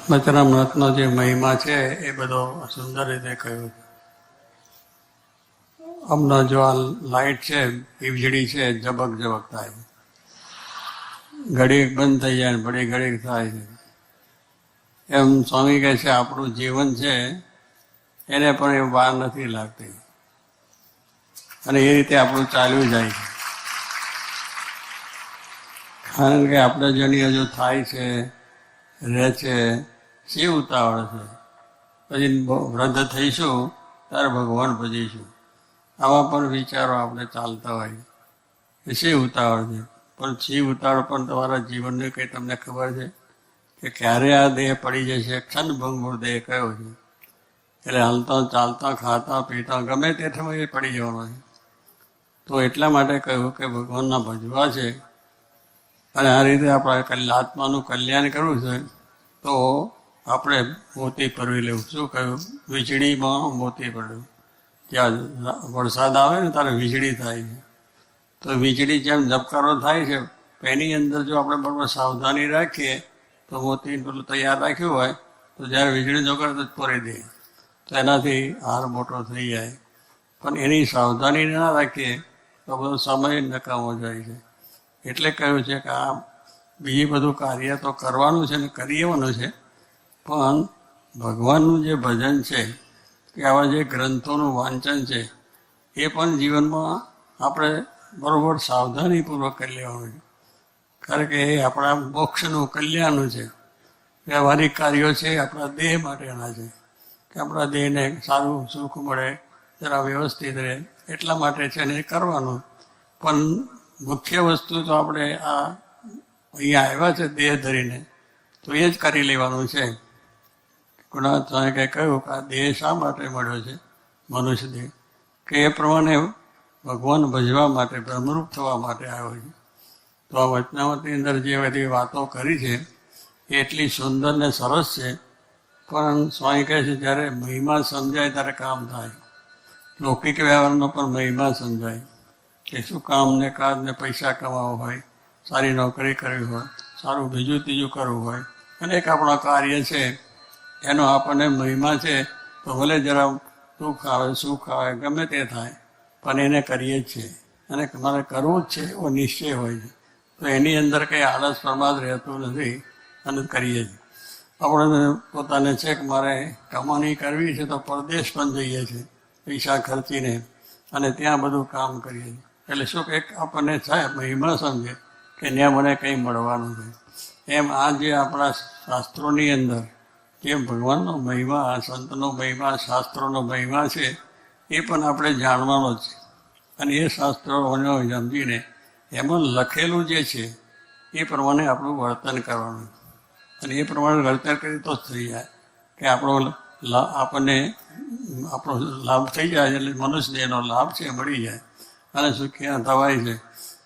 વચનામૃતનો જે મહિમા છે એ બધો સુંદર રીતે કહ્યું છે. હમણાં જો આ લાઇટ છે, વીજળી છે, ઝબક ઝબક થાય, ઘડીક બંધ થઈ જાય, ઘડી ઘડીક થાય છે. એમ સ્વામી કહે છે આપણું જીવન છે એને પણ એ વાર નથી લાગતી અને એ રીતે આપણું ચાલ્યું જાય છે. કારણ કે આપણે જેની હજુ થાય છે, રહે છે, શી ઉતાવળ છે. પછી વૃદ્ધ થઈશું ત્યારે ભગવાન ભજીશું, આવા પણ વિચારો આપણે ચાલતા હોય. એ શી ઉતાવળ છે, પણ શી ઉતાવળ પણ તમારા જીવનને કંઈ તમને ખબર છે કે ક્યારે આ દેહ પડી જશે? ક્ષણભંગુર દેહ કયો છે, એટલે હાલતા ચાલતા ખાતા પીતા ગમે તે સમયે પડી જવાનો છે. તો એટલા માટે કહ્યું કે ભગવાનના ભજવા છે અને આ રીતે આપણે આત્માનું કલ્યાણ કરવું છે તો આપણે મોતી પરવી લેવું. શું કહ્યું? વીજળીમાં મોતી પડ્યું. ત્યાં વરસાદ આવે ને ત્યારે વીજળી થાય છે. તો વીજળી જેમ ઝબકારો થાય છે એની અંદર જો આપણે બરાબર સાવધાની રાખીએ તો મોતી પેલું તૈયાર રાખ્યું હોય તો જ્યારે વીજળી જોગર તો પૂરી દે તો એનાથી હાર મોટો થઈ જાય. પણ એની સાવધાની ના રાખીએ તો બધો સમય નકામો જાય છે. એટલે કહ્યું છે કે આ બીજું બધું કાર્ય તો કરવાનું છે ને કરીએવાનું છે, પણ ભગવાનનું જે ભજન છે કે આવા જે ગ્રંથોનું વાંચન છે એ પણ જીવનમાં આપણે બરાબર સાવધાનીપૂર્વક કરી લેવાનું છે. કારણ કે એ આપણા મોક્ષનું કલ્યાણનું છે. વ્યવહારિક કાર્યો છે આપણા દેહ માટેના છે કે આપણા દેહને સારું સુખ મળે, જરા વ્યવસ્થિત રહે, એટલા માટે છે ને એ કરવાનું. પણ મુખ્ય વસ્તુ તો આપણે આ અહીંયા આવ્યા છે દેહ ધરીને તો એ જ કરી લેવાનું છે. ગુણાત સ્વામી કહ્યું કે આ દેહ શા માટે મળ્યો છે, મનુષ્ય દેહ, કે એ પ્રમાણે ભગવાન ભજવા માટે, બ્રહ્મરૂપ થવા માટે આવ્યો છે. તો આ વચનામૃતની અંદર જે બધી વાતો કરી છે એ એટલી સુંદર ને સરસ છે. પણ સ્વામી કહે છે જ્યારે મહિમા સમજાય ત્યારે કામ થાય. લૌકિક વ્યવહારનો પણ મહિમા સમજાય કે શું કામ ને કાજ ને પૈસા કમાવો હોય, સારી નોકરી કરવી હોય, સારું બીજું ત્રીજું કરવું હોય, અનેક આપણા કાર્ય છે એનો આપણને મહિમા છે. તો ભલે જરા દુઃખ આવે, સુખ આવે, ગમે તે થાય, પણ એને કરીએ જ છીએ અને મારે કરવું જ છે એવો નિશ્ચય હોય છે. તો એની અંદર કંઈ આળસ પ્રમાદ રહેતું નથી અને કરીએ જ. આપણે પોતાને છે કે મારે કમાણી કરવી છે તો પરદેશ પણ જઈએ છીએ પૈસા ખર્ચીને અને ત્યાં બધું કામ કરીએ છીએ. એટલે શું કંઈક આપણને થાય, મહિમા સમજે કે ત્યાં મને કંઈ મળવાનું છે. એમ આ જે આપણા શાસ્ત્રોની અંદર જે ભગવાનનો મહિમા, સંતનો મહિમા, શાસ્ત્રોનો મહિમા છે એ પણ આપણે જાણવાનો જ છે. અને એ શાસ્ત્રોને સમજીને એમાં લખેલું જે છે એ પ્રમાણે આપણું વર્તન કરવાનું. અને એ પ્રમાણે વર્તન કરીએ તો જ થઈ જાય કે આપણને આપણો લાભ થઈ જાય. એટલે મનુષ્ય દેહનો લાભ છે મળી જાય અને સુખી થવાય છે.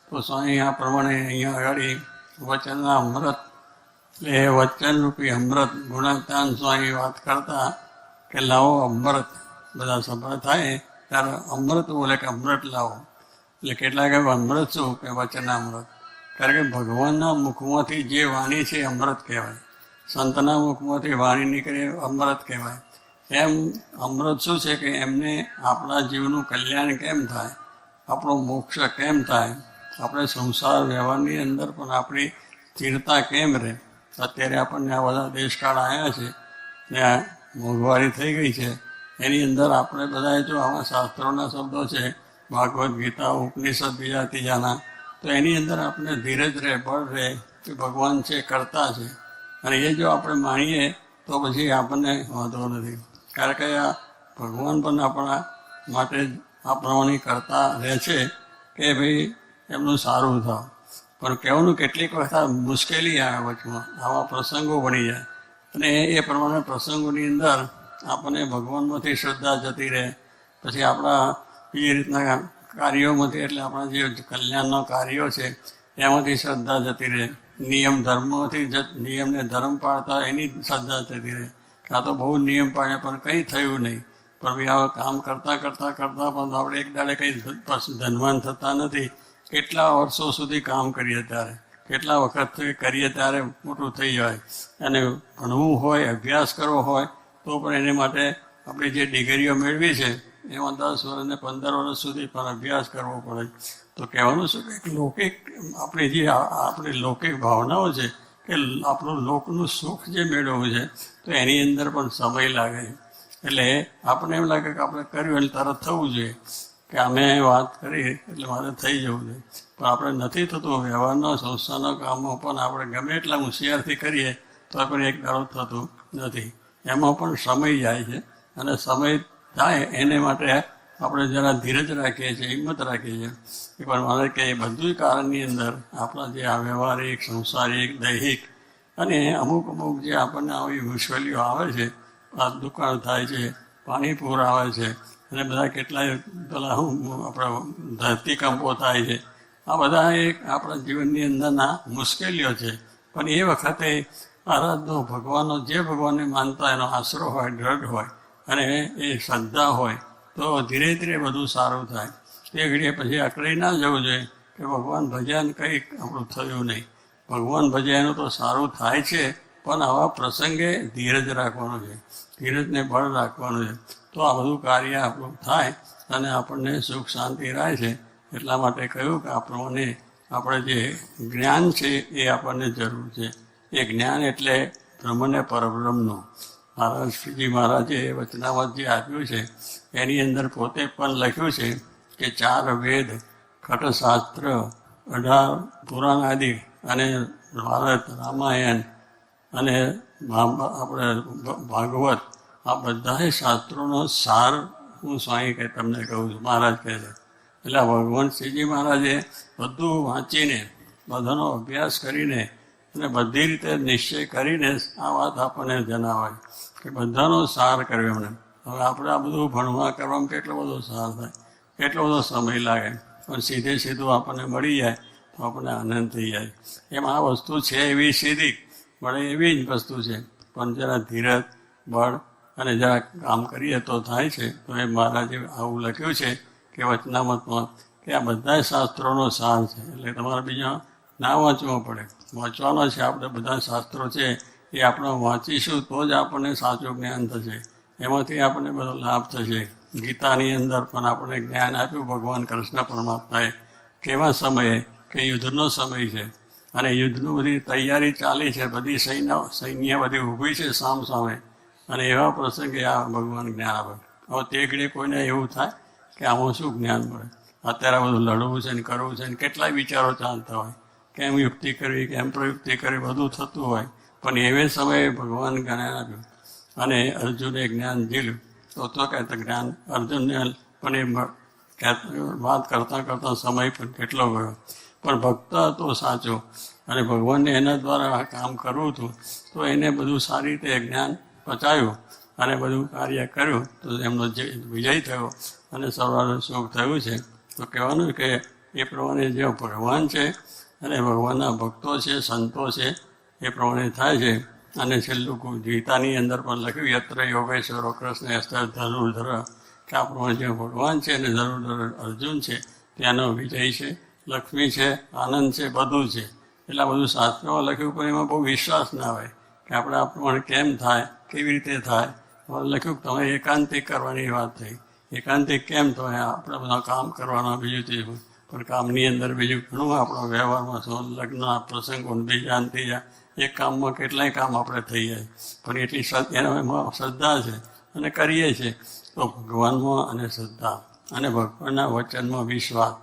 તો સ્વામી આ પ્રમાણે અહીંયા આગળ વચનના અમૃત એટલે એ વચનરૂપી અમૃત ગુણાતાન સ્વામી વાત કરતા કે લાવો અમૃત. બધા સભા થાય ત્યારે અમૃત બોલે કે અમૃત લાવો. એટલે કેટલાક અમૃત શું કે વચનામૃત. કારણ કે ભગવાનના મુખમાંથી જે વાણી છે અમૃત કહેવાય, સંતના મુખમાંથી વાણી નીકળે અમૃત કહેવાય. એમ અમૃત શું છે કે એમને આપણા જીવનું કલ્યાણ કેમ થાય, આપણો મોક્ષ કેમ થાય, આપણે સંસાર વ્યવહારની અંદર પણ આપણી સ્થિરતા કેમ રહે. અત્યારે આપણને આ બધા દેશકાળ આવ્યા છે ને આ મોંઘવારી થઈ ગઈ છે એની અંદર આપણે બધાએ જો આવા શાસ્ત્રોના શબ્દો છે, ભાગવદ્ ગીતા, ઉપનિષદ બીજા ત્રીજાના, તો એની અંદર આપણે ધીરજ રહે, બળ રહે કે ભગવાન છે, કરતા છે. અને એ જો આપણે માણીએ તો પછી આપણને વાંધો નથી. કારણ કે આ ભગવાન પણ આપણા માટે આ પ્રમાણે કરતા રહે છે કે ભાઈ એમનું સારું થાય. પણ કહેવાનું કેટલીક વખત મુશ્કેલી આવે વચમાં, આવા પ્રસંગો બની જાય અને એ પ્રમાણે પ્રસંગોની અંદર આપણને ભગવાનમાંથી શ્રદ્ધા જતી રહે. પછી આપણા એ રીતના કાર્યોમાંથી, એટલે આપણા જે કલ્યાણના કાર્યો છે એમાંથી શ્રદ્ધા જતી રહે. નિયમ ધર્મમાંથી નિયમને ધર્મ પાળતા એની શ્રદ્ધા જતી રહે. કાં તો બહુ નિયમ પાડે પણ કંઈ થયું નહીં, પણ બી આવા કામ કરતાં કરતાં કરતાં પણ આપણે એક દાડે કંઈ ધનવાન થતા નથી. કેટલા વર્ષો સુધી કામ કરીએ ત્યારે કેટલા વખત કરીએ ત્યારે મોટું થઈ જાય. અને ભણવું હોય, અભ્યાસ કરવો હોય તો પણ એને માટે આપણે જે ડિગ્રીઓ મેળવી છે એમાં 10 વર્ષ ને 15 વર્ષ સુધી પણ અભ્યાસ કરવો પડે. તો કહેવાનું શું કે લૌકિક આપણી લૌકિક ભાવનાઓ છે કે આપણું લોકનું સુખ જે મેળવવું છે તો એની અંદર પણ સમય લાગે. એટલે આપણને એમ લાગે કે આપણે કર્યું એટલે તરત થવું જોઈએ, કે અમે વાત કરી એટલે મારે થઈ જવું જોઈએ. પણ આપણે નથી થતું. વ્યવહારના સંસ્થાના કામમાં પણ આપણે ગમે એટલા હોશિયારથી કરીએ તો પણ એક દાડો થતું નથી. એમાં પણ સમય જાય છે. અને સમય થાય એને માટે આપણે જરા ધીરજ રાખીએ છીએ, હિંમત રાખીએ છીએ. એ પણ મારે કે એ બધું કારણની અંદર આપણા જે આ વ્યવહારિક, સંસારિક, દૈહિક અને અમુક જે આપણને આવી મુશ્કેલીઓ આવે છે, આ દુકાળ થાય છે, પાણી પૂર આવે છે, અને બધા કેટલાય પેલા આપણા ધરતીકંપો થાય છે, આ બધા એક આપણા જીવનની અંદરના મુશ્કેલીઓ છે. પણ એ વખતે આરાધનો ભગવાનનો જે ભગવાનને માનતા એનો આશરો હોય, દ્રઢ હોય અને એ શ્રદ્ધા હોય તો ધીરે ધીરે બધું સારું થાય. તે ઘડીએ પછી અકળાઈ ના જવું જોઈએ કે ભગવાન ભજ્યા કંઈક આપણું થયું નહીં. ભગવાન ભજ્યાનું તો સારું થાય છે, પણ આવા પ્રસંગે ધીરજ રાખવાનું છે, ધીરજને બળ રાખવાનું છે. તો આ બધું કાર્ય આપણું થાય અને આપણને સુખ શાંતિ રહે છે. એટલા માટે કહ્યું કે આપણને આપણે જે જ્ઞાન છે એ આપણને જરૂર છે. એ જ્ઞાન એટલે બ્રહ્મને પરબ્રહ્મનું. શ્રીજી મહારાજે વચનામૃત જે આપ્યું છે એની અંદર પોતે પણ લખ્યું છે કે 4 વેદ, ખટશાસ્ત્ર, 18 પુરાણ આદિ અને ભારત, રામાયણ અને આપણે ભાગવત, આ બધા શાસ્ત્રોનો સાર હું સ્વામી કે તમને કહું છું, મહારાજ કહે છે. એટલે ભગવાન શ્રીજી મહારાજે બધું વાંચીને, બધાનો અભ્યાસ કરીને અને બધી રીતે નિશ્ચય કરીને આ વાત આપણને જણાવાય કે બધાનો સાર કર્યો એમણે. હવે આપણે આ બધું ભણવા કરવામાં કેટલો બધો સાર થાય, કેટલો બધો સમય લાગે, પણ સીધું આપણને મળી જાય તો આપણને આનંદ થઈ જાય. એમ આ વસ્તુ છે એવી સીધી મળે એવી જ વસ્તુ છે, પણ જરા ધીરજ, બળ અને જરા કામ કરીએ તો થાય છે. તો એ મહારાજે આવું લખ્યું છે કે વચનામૃતમાં કે આ બધા શાસ્ત્રોનો સાર છે. એટલે તમારે બીજા ના વાંચવા પડે, વાંચવાનો છે. આપણે બધા શાસ્ત્રો છે એ આપણે વાંચીશું તો જ આપણને સાચું જ્ઞાન થશે, એમાંથી આપણને બધો લાભ થશે. ગીતાની અંદર પણ આપણને જ્ઞાન આપ્યું ભગવાન કૃષ્ણ પરમાત્માએ. કેવા સમયે કે યુદ્ધનો સમય છે અને યુદ્ધની બધી તૈયારી ચાલી છે, બધી સૈન્ય બધી ઊભી છે સામ સામે, અને એવા પ્રસંગે આ ભગવાન જ્ઞાન આપે. હવે તે ઘડીએ કોઈને એવું થાય કે આમાં શું જ્ઞાન મળે, અત્યારે બધું લડવું છે ને કરવું છે ને કેટલાય વિચારો ચાલતા હોય, કેમ યુક્તિ કરવી, કેમ પ્રયુક્તિ કરવી, બધું થતું હોય. પણ એવે સમયે ભગવાન જ્ઞાન આપ્યું અને અર્જુને જ્ઞાન ઝીલ્યું. તો કહેતા જ્ઞાન અર્જુનને પણ એ વાત કરતાં કરતાં સમય પણ કેટલો ગયો, પણ ભક્ત હતો સાચો અને ભગવાનને એના દ્વારા આ કામ કરવું હતું. તો એને બધું સારી રીતે જ્ઞાન પચાવ્યું અને બધું કાર્ય કર્યું તો એમનો જે વિજય થયો અને સર્વાને સુખ થયું છે. તો કહેવાનું કે એ પ્રમાણે જે ભગવાન છે અને ભગવાનના ભક્તો છે, સંતો છે, એ પ્રમાણે થાય છે. અને છેલ્લું ગીતાની અંદર પણ લખ્યું યત્ર યોગેશ્વરો કૃષ્ણ અસ્ત્ર ધનુર્ધર, કે આ પ્રમાણે જે ભગવાન છે અને ધનુર્ધર અર્જુન છે ત્યાંનો વિજય છે, લક્ષ્મી છે, આનંદ છે, બધું છે. એટલે બધું શાસ્ત્રમાં લખ્યું પણ એમાં બહુ વિશ્વાસ ના હોય કે આપણે આ પ્રમાણે કેમ થાય, કેવી રીતે થાય. લખ્યું કે તમે એકાંતિક કરવાની વાત થઈ. એકાંતિક કેમ થાય, આપણે બધા કામ કરવાના બીજું તે, પણ કામની અંદર બીજું ઘણું આપણો વ્યવહારમાં લગ્ન પ્રસંગો બીજા ત્રીજા એક કામમાં કેટલાય કામ આપણે થઈ જાય. પણ એટલી એમાં શ્રદ્ધા છે અને કરીએ છીએ તો ભગવાનમાં અને શ્રદ્ધા અને ભગવાનના વચનમાં વિશ્વાસ,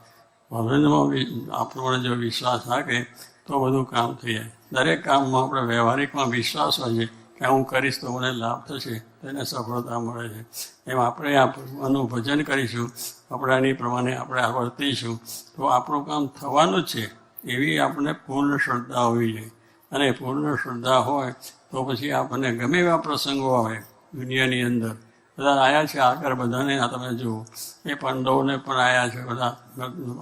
ભગવાનમાં આપણો જો વિશ્વાસ રાખે તો બધું કામ થઈ જાય. દરેક કામમાં આપણે વ્યવહારિકમાં વિશ્વાસ હોય છે કે હું કરીશ તો મને લાભ થશે, તેને સફળતા મળે છે. એમ આપણે આ ભગવાનનું ભજન કરીશું, આપણાની પ્રમાણે આપણે વર્તીશું તો આપણું કામ થવાનું જ છે. એવી આપણને પૂર્ણ શ્રદ્ધા હોવી જોઈએ. અને પૂર્ણ શ્રદ્ધા હોય તો પછી આપણને ગમે એવા પ્રસંગો આવે દુનિયાની અંદર, બધા આવ્યા છે આગળ, બધાને આ તમે જુઓ, એ પાંડવોને પણ આવ્યા છે, બધા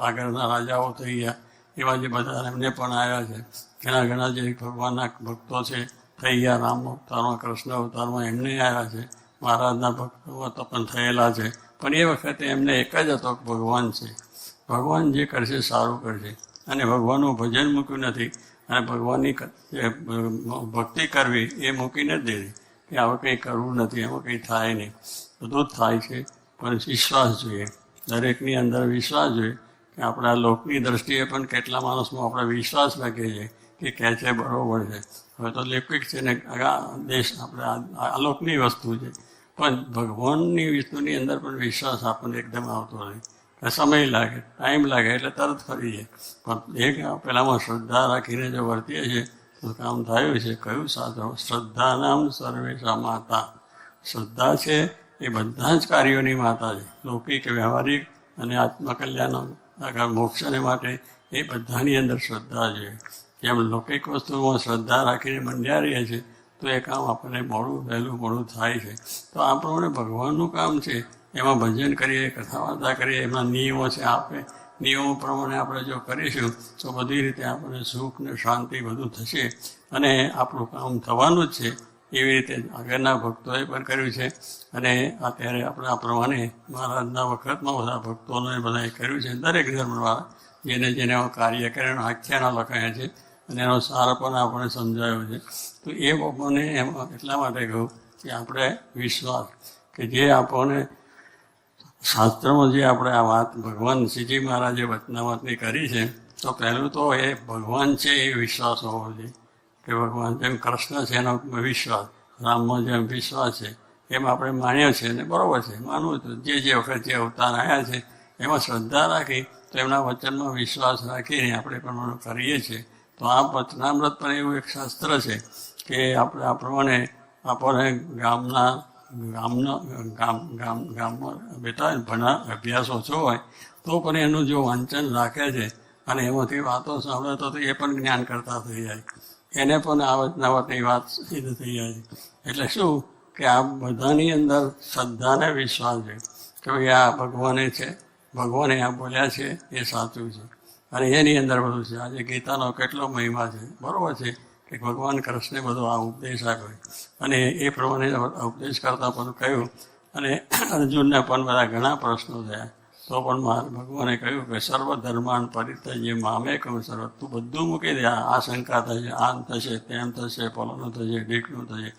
આગળના રાજાઓ થઈ ગયા એવા જે બધા એમને પણ આવ્યા છે. ઘણા જે ભગવાનના ભક્તો છે થઈ ગયા, રામ અવતારમાં, કૃષ્ણ અવતારમાં એમને આવ્યા છે, મહારાજના ભક્તો પણ થયેલા છે. પણ એ વખતે એમને એક જ હતો ભગવાન છે, ભગવાન જે કરશે સારું કરશે. અને ભગવાનનું ભજન મૂક્યું નથી અને ભગવાનની ભક્તિ કરવી એ મૂકી નથી દીધી કે આવું કંઈ કરવું નથી, એમાં કંઈ થાય નહીં. બધું જ થાય છે, પણ વિશ્વાસ જોઈએ. દરેકની અંદર વિશ્વાસ જોઈએ કે આપણા લોકની દ્રષ્ટિએ પણ કેટલા માણસમાં આપણે વિશ્વાસ રાખીએ છીએ કે કહે છે બરાબર છે. હવે તો લૌકિક છે ને દેશ આપણે આલોકની વસ્તુ છે, પણ ભગવાનની વસ્તુની અંદર પણ વિશ્વાસ આપણને એકદમ આવતો નથી. સમય લાગે, ટાઈમ લાગે એટલે તરત ફરી જાય. પણ એક પેલામાં શ્રદ્ધા રાખીને જો વર્તીએ છીએ તો કામ થયું છે. કયું સાધો? શ્રદ્ધાનામ સર્વેશા માતા. શ્રદ્ધા છે એ બધા જ કાર્યોની માતા છે. લૌકિક, વ્યવહારિક અને આત્મકલ્યાણ મોક્ષને માટે એ બધાની અંદર શ્રદ્ધા જોઈએ. જેમ લૌકિક વસ્તુમાં શ્રદ્ધા રાખીને મંડ્યા રહીએ છીએ તો એ કામ આપણને વહેલું મોડું થાય છે. તો આ પ્રમાણે ભગવાનનું કામ છે, એમાં ભજન કરીએ, કથા વાર્તા કરીએ, એમાં નિયમો છે. નિયમો પ્રમાણે આપણે જો કરીશું તો બધી રીતે આપણને સુખ ને શાંતિ બધું થશે અને આપણું કામ થવાનું જ છે. એવી રીતે આગળના ભક્તોએ પણ કર્યું છે અને અત્યારે આપણે આ પ્રમાણે મહારાજના વખતમાં બધા ભક્તોને બધાએ કર્યું છે. દરેક ધર્મવાળા જેને કાર્ય કરીને આખ્યાનો લખાયા છે અને એનો સાર પણ આપણે સમજાયો છે. તો એ મને એમાં એટલા માટે કહું કે આપણે વિશ્વાસ કે જે આપણને શાસ્ત્રમાં જે આપણે આ વાત ભગવાન શ્રીજી મહારાજે વચનામતની કરી છે, તો પહેલું તો એ ભગવાન છે એ વિશ્વાસ હોવો જોઈએ કે ભગવાન જેમ કૃષ્ણ છે એનો વિશ્વાસ, રામમાં જેમ વિશ્વાસ છે એમ આપણે માન્યો છે અને બરાબર છે, માનવું તો જે વખત જે અવતાર આવ્યા છે એમાં શ્રદ્ધા રાખી તો એમના વચનમાં વિશ્વાસ રાખીને આપણે પ્રમાણે કરીએ છીએ. તો આ વચનામૃત પણ એવું એક શાસ્ત્ર છે કે આપણે આ પ્રમાણે આપણને ગામમાં બેઠા ભણા અભ્યાસ ઓછો હોય તો પણ એનું જો વાંચન રાખે છે અને એમાંથી વાતો સાંભળે તો એ પણ જ્ઞાન કરતા થઈ જાય, એને પણ આ વચનાવટની વાત સિદ્ધ થઈ જાય. એટલે શું કે આ બધાની અંદર શ્રદ્ધાને વિશ્વાસ છે કે ભાઈ આ ભગવાને છે, ભગવાને આ બોલ્યા છે એ સાચું છે અને એની અંદર બધું છે. આજે ગીતાનો કેટલો મહિમા છે, બરાબર છે કે ભગવાન કૃષ્ણે બધો આ ઉપદેશ આપ્યો અને એ પ્રમાણે ઉપદેશ કરતાં પણ કહ્યું અને અર્જુનને પણ બધા ઘણા પ્રશ્નો થયા તો પણ ભગવાને કહ્યું કે સર્વ ધર્માન પરિત્યજ્ય મામેકમ સર્વ. તું બધું મૂકી દે, આ શંકા થશે, આમ થશે, તેમ થશે, ફલાણું થશે, ઢીકણું થશે,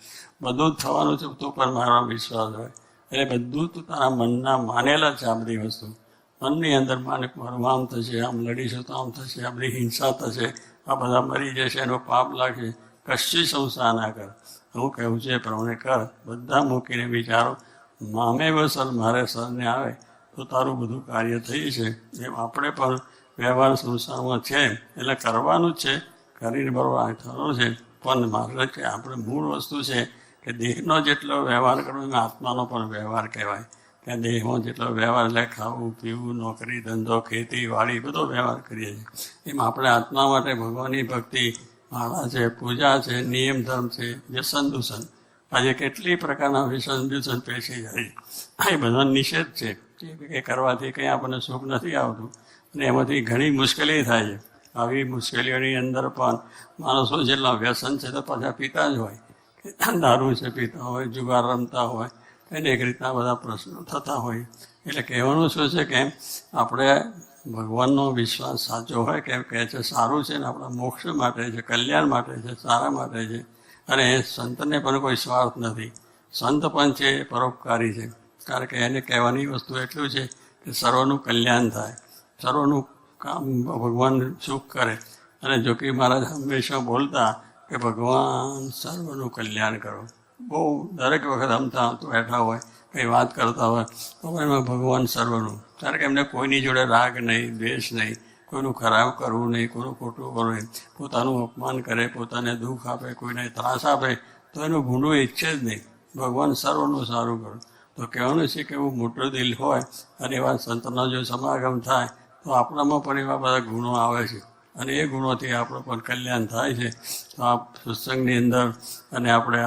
બધું જ થવાનું છે, તું પણ મારો વિશ્વાસ હોય. એટલે બધું તું તારા મનના માનેલા છે. આ બધી વસ્તુ મનની અંદર માને મારું આમ થશે, આમ લડીશું તો આમ થશે, આ બધી હિંસા થશે, આ બધા મરી જશે, એનો પાપ લાગશે, કશી સંસ્થા ના કર. હું કહું છું એ પ્રમાણે કર. બધા મૂકીને વિચારો મામે બસર મારે સરને આવે તો તારું બધું કાર્ય થઈ છે. એમ આપણે પણ વ્યવહાર સંસારમાં છે એટલે કરવાનું જ છે, કરીને બરોબર થવાનું છે. પણ મારે કે આપણે મૂળ વસ્તુ છે કે દેહનો જેટલો વ્યવહાર કરવો એમાં આત્માનો પણ વ્યવહાર કહેવાય. કે દેહમાં જેટલો વ્યવહાર એટલે ખાવું પીવું, નોકરી ધંધો, ખેતી વાડી બધો વ્યવહાર કરીએ છીએ. એમ આપણે આત્મા માટે ભગવાનની ભક્તિ, માળા છે, પૂજા છે, નિયમ ધર્મ છે, વ્યસન દૂષણ, આજે કેટલી પ્રકારના વ્યસન દૂષણ પેસી જાય એ બધા નિષેધ છે કે કરવાથી કંઈ આપણને સુખ નથી આવતું અને એમાંથી ઘણી મુશ્કેલી થાય છે. આવી મુશ્કેલીઓની અંદર પણ માણસો જેટલા વ્યસન છે તો પાછા પીતા જ હોય, કે દારૂ છે પીતા હોય, જુગાર રમતા હોય, અનેક રીતના બધા પ્રશ્નો થતા હોય. એટલે કહેવાનું શું છે કે આપણે ભગવાનનો વિશ્વાસ સાચો હોય કે કહે છે સારું છે ને આપણા મોક્ષ માટે છે, કલ્યાણ માટે છે, સારા માટે છે. અને સંતને પણ કોઈ સ્વાર્થ નથી. સંત પણ છે પરોપકારી છે, કારણ કે એને કહેવાની વસ્તુ એટલું છે કે સર્વનું કલ્યાણ થાય, સર્વનું કામ ભગવાન સુખ કરે. અને જોકી મહારાજ હંમેશા બોલતા કે ભગવાન સર્વનું કલ્યાણ કરો. બહુ દરેક વખત આમતા બેઠા હોય, કંઈ વાત કરતા હોય તો એમાં ભગવાન સર્વનું, કારણ કે એમને કોઈની જોડે રાગ નહીં, દ્વેષ નહીં, કોઈનું ખરાબ કરવું નહીં, કોઈનું ખોટું કરવું નહીં, પોતાનું અપમાન કરે, પોતાને દુઃખ આપે, કોઈને ત્રાસ આપે તો એનું ગુનો ઈચ્છે જ નહીં. ભગવાન સર્વનું સારું કરું. તો કહેવાનું છે કે એવું મોટું દિલ હોય અને એવા સંતનો જો સમાગમ થાય તો આપણામાં પણ એવા બધા ગુણો આવે છે અને એ ગુણોથી આપણું પણ કલ્યાણ થાય છે. તો આ સત્સંગની અંદર અને આપણે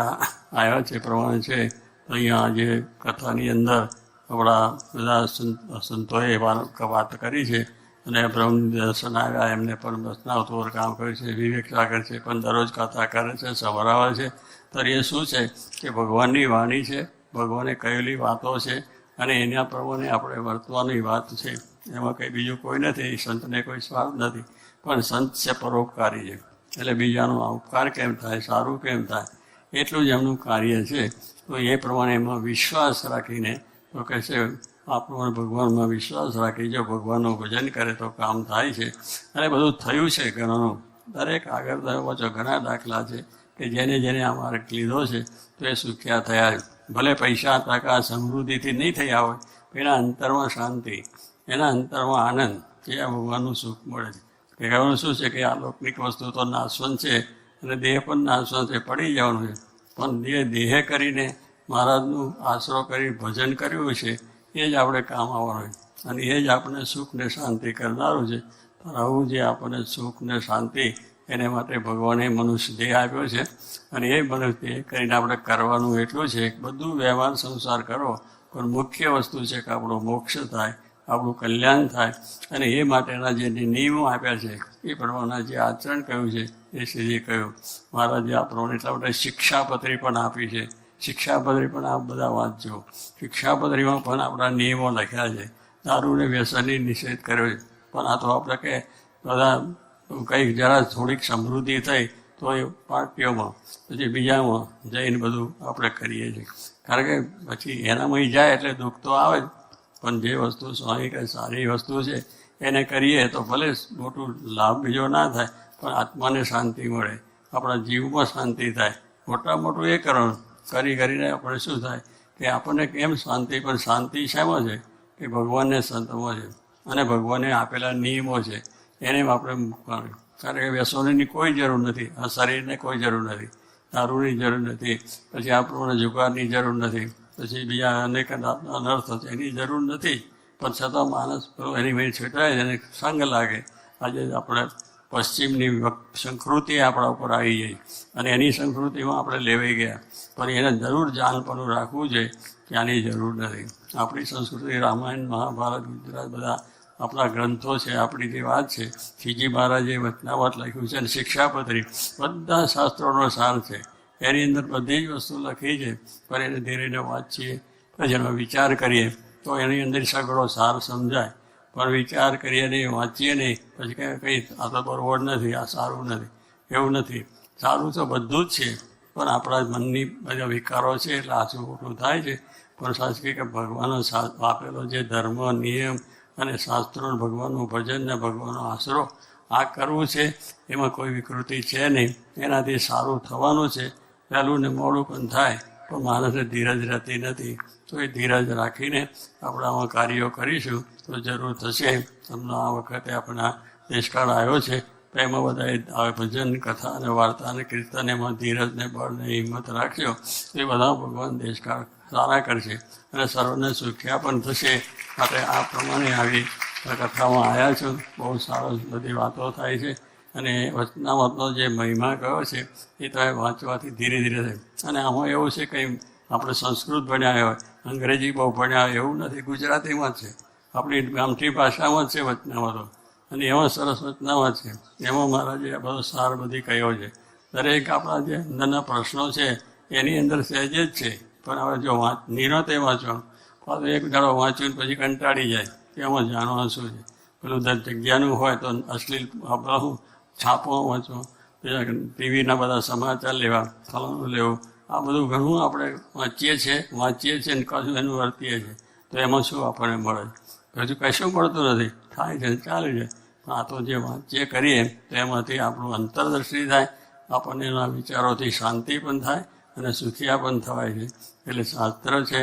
આવ્યા છે પ્રમાણે છે તો અહીંયા આજે કથાની અંદર આપણા બધા સંતોએ વાત કરી છે અને બ્રહ્મ દર્શન આવ્યા એમને પણ બસનાવતોર કામ કર્યું છે. વિવેક સાગર છે પણ દરરોજ કથા કરે છે, સંભળાવે છે. તો એ શું છે કે ભગવાનની વાણી છે, ભગવાને કહેલી વાતો છે અને એના પ્રમાણે આપણે વર્તવાની વાત છે. એમાં કંઈ બીજું કોઈ નથી, સંતને કોઈ સ્વાર્થ નથી. પણ પણ સંત છે પરોપકારી છે, એટલે બીજાનો ઉપકાર કેમ થાય, સારું કેમ થાય, એટલું જ એમનું કાર્ય છે. તો એ પ્રમાણે એમાં વિશ્વાસ રાખીને તો કહે છે આપણો ભગવાનમાં વિશ્વાસ રાખી જો ભગવાનનું ભજન કરે તો કામ થાય છે. અને બધું થયું છે ઘણાનું, દરેક આગળ થયો ઘણા દાખલા છે કે જેને જેને આ માર્ગ લીધો છે તો એ સુખ્યા થયા છે. ભલે પૈસા ટકા સમૃદ્ધિથી નહીં થયા હોય, એના અંતરમાં શાંતિ, એના અંતરમાં આનંદ, એ આ ભગવાનનું સુખ મળે છે. કે કહેવાનું શું છે કે આ લૌકિક વસ્તુ તો નાશવંત છે અને દેહ પણ નાશવંત છે, પડી જવાનું છે. પણ દેહે કરીને મહારાજનું આશરો કરી ભજન કર્યું છે એ જ આપણે કામ આવવાનું છે અને એ જ આપણે સુખ ને શાંતિ કરનારું છે. પણ આવું જે આપણને સુખ ને શાંતિ એને માટે ભગવાને મનુષ્ય દેહ આપ્યો છે અને એ મનુષ્ય દેહ કરીને આપણે કરવાનું એટલું છે. બધું વ્યવહાર સંસાર કરો પણ મુખ્ય વસ્તુ છે કે આપણો મોક્ષ થાય, આપણું કલ્યાણ થાય. અને એ માટેના જે નિયમો આપ્યા છે એ પ્રમાણેના જે આચરણ કહ્યું છે એ શ્રીજી કહ્યું. મહારાજે આ પ્રમાણે એટલા માટે શિક્ષાપત્રી પણ આપી છે. શિક્ષાપત્રી પણ આપ બધા વાંચજો. શિક્ષાપત્રીમાં પણ આપણા નિયમો લખ્યા છે. દારૂને વ્યસનની નિષેધ કર્યો છે. પણ આ તો આપણે કે બધા કંઈક જરા થોડીક સમૃદ્ધિ થઈ તો એ પાર્ટીઓમાં પછી બીજામાં જઈને બધું આપણે કરીએ છીએ. કારણ કે પછી એનામાં જાય એટલે દુઃખ તો આવે જ. પણ જે વસ્તુ સ્વામી કે સારી વસ્તુ છે એને કરીએ તો ભલે મોટું લાભ બીજો ના થાય પણ આત્માને શાંતિ મળે, આપણા જીવમાં શાંતિ થાય. મોટામાં મોટું એ કરવાનું કરીને આપણે શું થાય કે આપણને કેમ શાંતિ, પણ શાંતિ શેમાં છે કે ભગવાનને સંતમાં છે અને ભગવાને આપેલા નિયમો છે એને આપણે મૂકવાનું. કારણ કે વ્યસનોની કોઈ જરૂર નથી, આ શરીરને કોઈ જરૂર નથી, દારૂની જરૂર નથી, પછી આપણને જુગારની જરૂર નથી, પછી બીજા અનેક અનર્થ છે એની જરૂર નથી. પણ છતાં માણસ એની મેં છેટાય એને સંગ લાગે. આજે આપણે પશ્ચિમની સંસ્કૃતિ આપણા ઉપર આવી ગઈ અને એની સંસ્કૃતિમાં આપણે લેવાઈ ગયા. પણ એને જરૂર જાણપણું રાખવું છે કે આની જરૂર નથી. આપણી સંસ્કૃતિ રામાયણ, મહાભારત, ગુજરાત બધા આપણા ગ્રંથો છે, આપણી જે વાત છે. શ્રીજી મહારાજે વચનામૃત લખ્યું છે અને શિક્ષાપત્રી બધા શાસ્ત્રોનો સાર છે. એની અંદર બધી જ વસ્તુ લખી છે. પણ એને ધીરે વાંચીએ પછી એનો વિચાર કરીએ તો એની અંદર સગળો સાર સમજાય. પણ વિચાર કરીએ નહીં, વાંચીએ નહીં, પછી કંઈ આ તો બરોબર નથી, આ સારું નથી, એવું નથી. સારું તો બધું જ છે પણ આપણા મનની બધા વિકારો છે એટલે આછું ખોટું થાય છે. પણ સાચી કે ભગવાનનો આપેલો જે ધર્મ, નિયમ અને શાસ્ત્રો, ભગવાનનું ભજન ને ભગવાનનો આશરો આ કરવું છે, એમાં કોઈ વિકૃતિ છે નહીં. એનાથી સારું થવાનું છે. પહેલું ને મોડું પણ થાય પણ માણસને ધીરજ રહેતી નથી. તો એ ધીરજ રાખીને આપણે આમાં કાર્યો કરીશું તો જરૂર થશે. તમને આ વખતે આપણા દેશકાળ આવ્યો છે તો એમાં બધા ભજન, કથા અને વાર્તા અને કીર્તન એમાં ધીરજને, બળને, હિંમત રાખશો એ બધા ભગવાન દેશકાળ સારા કરશે અને સર્વને સુખ્યા પણ થશે. માટે આ પ્રમાણે આવી કથામાં આવ્યા છો. બહુ સારો બધી વાતો થાય છે અને વચનામૃતનો જે મહિમા કયો છે એ તમે વાંચવાથી ધીરે ધીરે થાય. અને આમાં એવું છે કંઈ આપણે સંસ્કૃત ભણ્યા હોય, અંગ્રેજી બહુ ભણ્યા હોય એવું નથી, ગુજરાતીમાં જ છે, આપણી ગામઠી ભાષામાં જ છે વચનામૃતો. અને એમાં સરસ વચનામૃત છે. એમાં મહારાજે આ બધો સાર બધી કહ્યો છે. દરેક આપણા જે અંદરના પ્રશ્નો છે એની અંદર સહેજ જ છે. પણ હવે જો નિરાંતે વાંચવાનું, પાછું એક દાડો વાંચ્યું પછી કંટાળી જાય કે એમાં જાણવાનું શું છે. પેલું જગ્યાનું હોય તો અશ્લીલ આપણું છાપો વાંચવો, બીજા ટીવીના બધા સમાચાર લેવા, ફલાણું લેવું, આ બધું ઘણું આપણે વાંચીએ છીએ ને કશું એનું વર્તીએ છીએ. તો એમાં શું આપણને મળે? હજુ કશું મળતું નથી. થાય છે, ચાલે છે. પણ આ તો જે વાંચીએ કરીએ તો એમાંથી આપણું અંતરદૃષ્ટિ થાય, આપણને એના વિચારોથી શાંતિ પણ થાય અને સુખિયા પણ થવાય છે. એટલે શાસ્ત્ર છે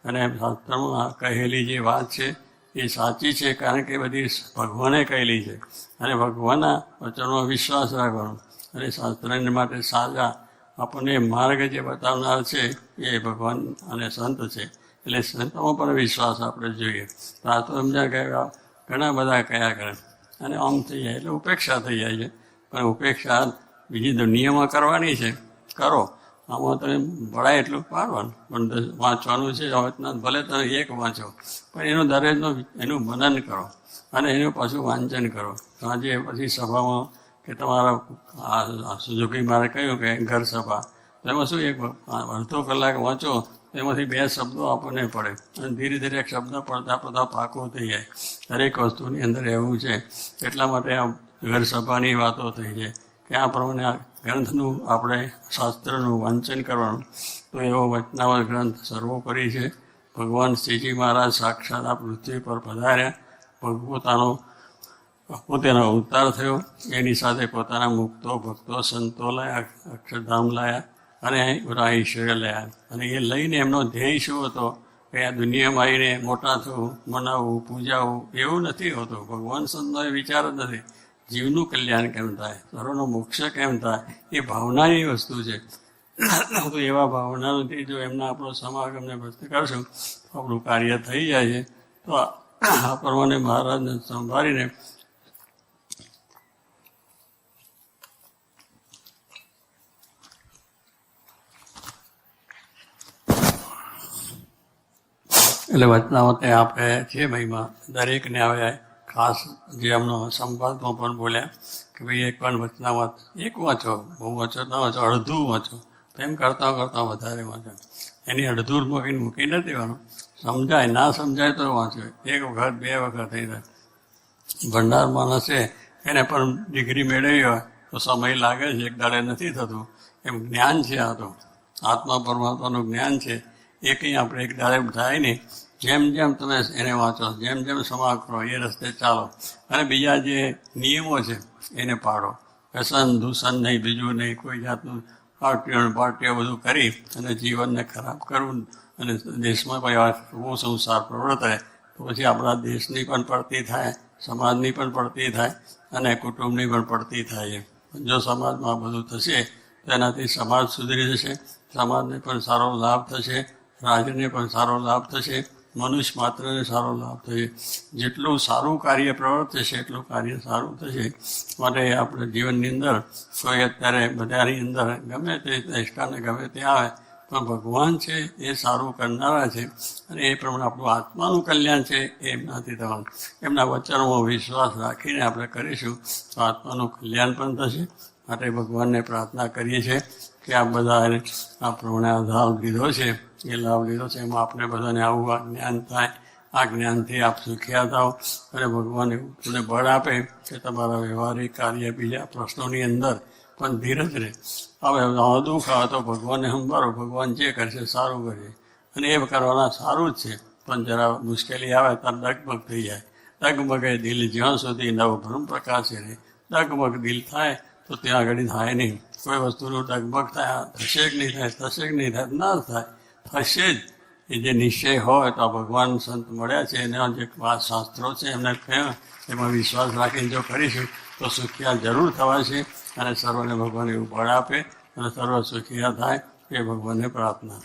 અને શાસ્ત્રમાં કહેલી જે વાત છે એ સાચી છે. કારણ કે બધી ભગવાને કહેલી છે અને ભગવાનના વચનમાં વિશ્વાસ રાખવાનો. અને શાસ્ત્રને માટે સાજા આપણને માર્ગ જે બતાવનાર છે એ ભગવાન અને સંત છે. એટલે સંતોમાં પણ વિશ્વાસ આપણે જોઈએ. તો આ તો સમજ્યા કે ઘણા બધા કયા કરે અને આમ થઈ જાય એટલે ઉપેક્ષા થઈ જાય છે. પણ ઉપેક્ષા બીજી દુનિયામાં કરવાની છે, કરો. આમાં તમે ભળાય એટલું પાડવાનું. પણ વાંચવાનું છે ભલે તમે એક વાંચો પણ એનું દરેકનું એનું મનન કરો અને એનું પાછું વાંચન કરો. સાંજે પછી સભામાં કે તમારા સુઝુકી મારે કહ્યું કે ઘર સભા, એમાં શું એક અડધો કલાક વાંચો એમાંથી 2 શબ્દો આપણને પડે અને ધીરે ધીરે એક શબ્દ પડતા પાકો થઈ જાય. દરેક વસ્તુની અંદર એવું છે. એટલા માટે આ ઘર સભાની વાતો થઈ છે કે આ પ્રમાણે આ ગ્રંથનું આપણે શાસ્ત્રનું વાંચન કરવાનું. તો એવો વચનાવત ગ્રંથ સર્વોપરી છે. ભગવાન શ્રીજી મહારાજ સાક્ષાત આ પૃથ્વી પર પધાર્યા, પોતાનો અવતાર થયો, એની સાથે પોતાના મુક્તો ભક્તો સંતો લાયા, અક્ષરધામ લાયા અને ઈશ્વરે લાયા. અને એ લઈને એમનો ધ્યેય શું હતો કે આ દુનિયામાં આવીને મોટા થવું, મનાવવું, પૂજાવું એવું નથી હોતું. ભગવાન સંતનો એ વિચાર જ નથી. જીવનું કલ્યાણ કેમ થાય, સર્વનો મોક્ષ કેમ થાય, એ ભાવનાની વસ્તુ છે. તો એવા ભાવનાથી જો એમના આપણો સમાગમને ભક્તિ કરશું તો આપણું કાર્ય થઈ જાય છે. તો આ પ્રમાણે મહારાજને સંભાળીને એટલે વચનાવતે આપણે છે ભાઈમાં દરેકને હવે ખાસ જે એમનો સંવાદમાં પણ બોલ્યા કે ભાઈ એક પણ વચનાવત એક વાંચો, બહુ વાંચો ન વાંચો, અડધું વાંચો, તેમ કરતાં કરતાં વધારે વાંચો. એની અડધું મૂકી નથી દેવાનું. સમજાય ના સમજાય તો વાંચો, એક વખત બે વખત થઈ જાય. ભંડાર માણસ છે એને પણ ડિગ્રી મેળવી હોય તો સમય લાગે છે, એક દાડે નથી થતું. એમ જ્ઞાન છે, આ તો આત્મા પરમાત્માનું જ્ઞાન છે. એ કંઈ આપણે એક દાડે થાય નહીં. જેમ જેમ તમે એને વાંચો, જેમ જેમ સમા કરો, એ રસ્તે ચાલો અને બીજા જે નિયમો છે એને પાડો. વ્યસન દૂષણ નહીં, બીજું નહીં, કોઈ જાતનું પાર્ટીઓ બધું કરી અને જીવનને ખરાબ કરવું અને દેશમાં કોઈ સંસાર પ્રવૃત્ત રહે તો પછી આપણા દેશની પણ પડતી થાય, સમાજની પણ પડતી થાય અને કુટુંબની પણ પડતી થાય. જો સમાજમાં બધું થશે તો એનાથી સમાજ સુધરી જશે, સમાજને પણ સારો લાભ થશે, રાજ્યને પણ સારો લાભ થશે, મનુષ્ય માત્રને સારો લાભ થશે. જેટલું સારું કાર્ય પ્રવૃત્ત થશે એટલું કાર્ય સારું થશે. માટે આપણે જીવનની અંદર કોઈ અત્યારે બધાની અંદર ગમે તે નિષ્ઠાને ગમે તે આવે પણ ભગવાન છે એ સારું કરનારા છે અને એ પ્રમાણે આપણું આત્માનું કલ્યાણ છે એ એમનાથી થવાનું. એમના વચનોમાં વિશ્વાસ રાખીને આપણે કરીશું તો આત્માનું કલ્યાણ પણ થશે. માટે ભગવાનને પ્રાર્થના કરીએ છીએ કે આ બધા આ પ્રમાણે આ લાભ લીધો છે, એ લાભ લીધો છે એમાં આપણે બધાને આવું આ જ્ઞાન થાય. આ જ્ઞાનથી આપ સુખ્યા થાવ અને ભગવાન તમને બળ આપે કે તમારા વ્યવહારિક કાર્ય બીજા પ્રશ્નોની અંદર પણ ધીરજ રહે. હવે દુઃખ આવે તો ભગવાનને સંભાળો, ભગવાન જે કરશે સારું કરશે અને એ કરવાના સારું જ છે. પણ જરા મુશ્કેલી આવે ત્યારે ડગમગ થઈ જાય. ડગમગે દિલ જ્યાં સુધી નવ ભ્રમ પ્રકાશે રહે. ડગમગ દિલ થાય તો ત્યાં આગળ થાય નહીં. કોઈ વસ્તુનું ડગમગ થાય, થશે કે નહીં થાય, થશે કે નહીં થાય, ના થાય, થશે જ. એ જે નિશ્ચય હોય તો ભગવાન સંત મળ્યા છે એના જે શાસ્ત્રો છે એમને કહ્યા એમાં વિશ્વાસ રાખીને જો કરીશું તો સુખિયા જરૂર થવા છે અને સર્વને ભગવાન એવું બળ આપે અને સર્વ સુખિયા થાય એ ભગવાનને પ્રાર્થના.